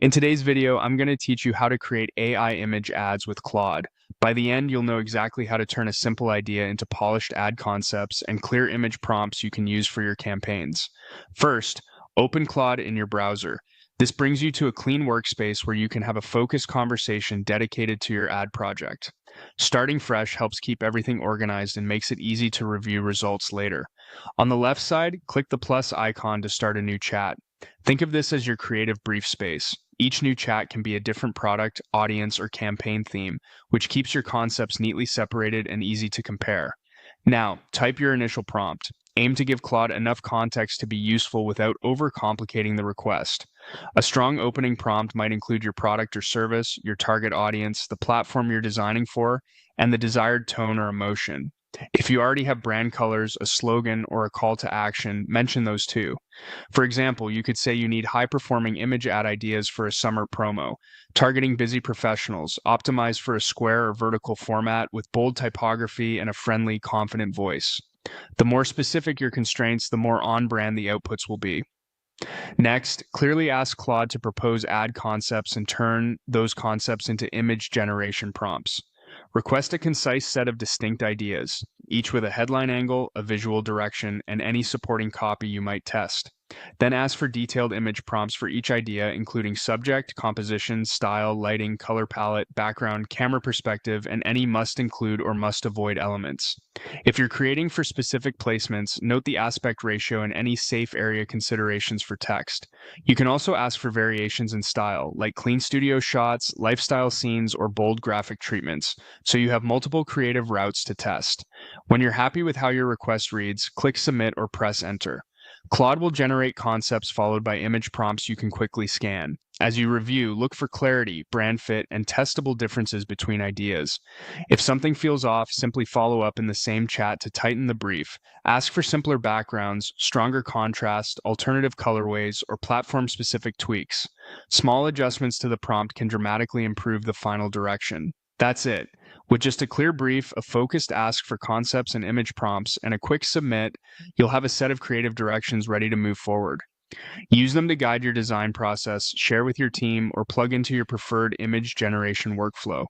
In today's video, I'm going to teach you how to create AI image ads with Claude. By the end, you'll know exactly how to turn a simple idea into polished ad concepts and clear image prompts you can use for your campaigns. First, open Claude in your browser. This brings you to a clean workspace where you can have a focused conversation dedicated to your ad project. Starting fresh helps keep everything organized and makes it easy to review results later. On the left side, click the plus icon to start a new chat. Think of this as your creative brief space. Each new chat can be a different product, audience, or campaign theme, which keeps your concepts neatly separated and easy to compare. Now, type your initial prompt. Aim to give Claude enough context to be useful without overcomplicating the request. A strong opening prompt might include your product or service, your target audience, the platform you're designing for, and the desired tone or emotion. If you already have brand colors, a slogan, or a call to action, mention those too. For example, you could say you need high-performing image ad ideas for a summer promo, targeting busy professionals, optimized for a square or vertical format with bold typography and a friendly, confident voice. The more specific your constraints, the more on-brand the outputs will be. Next, clearly ask Claude to propose ad concepts and turn those concepts into image generation prompts. Request a concise set of distinct ideas, each with a headline angle, a visual direction, and any supporting copy you might test. Then ask for detailed image prompts for each idea, including subject, composition, style, lighting, color palette, background, camera perspective, and any must include or must avoid elements. If you're creating for specific placements, note the aspect ratio and any safe area considerations for text. You can also ask for variations in style, like clean studio shots, lifestyle scenes, or bold graphic treatments, so you have multiple creative routes to test. When you're happy with how your request reads, click Submit or press Enter. Claude will generate concepts followed by image prompts you can quickly scan. As you review, look for clarity, brand fit, and testable differences between ideas. If something feels off, simply follow up in the same chat to tighten the brief. Ask for simpler backgrounds, stronger contrast, alternative colorways, or platform-specific tweaks. Small adjustments to the prompt can dramatically improve the final direction. That's it. With just a clear brief, a focused ask for concepts and image prompts, and a quick submit, you'll have a set of creative directions ready to move forward. Use them to guide your design process, share with your team, or plug into your preferred image generation workflow.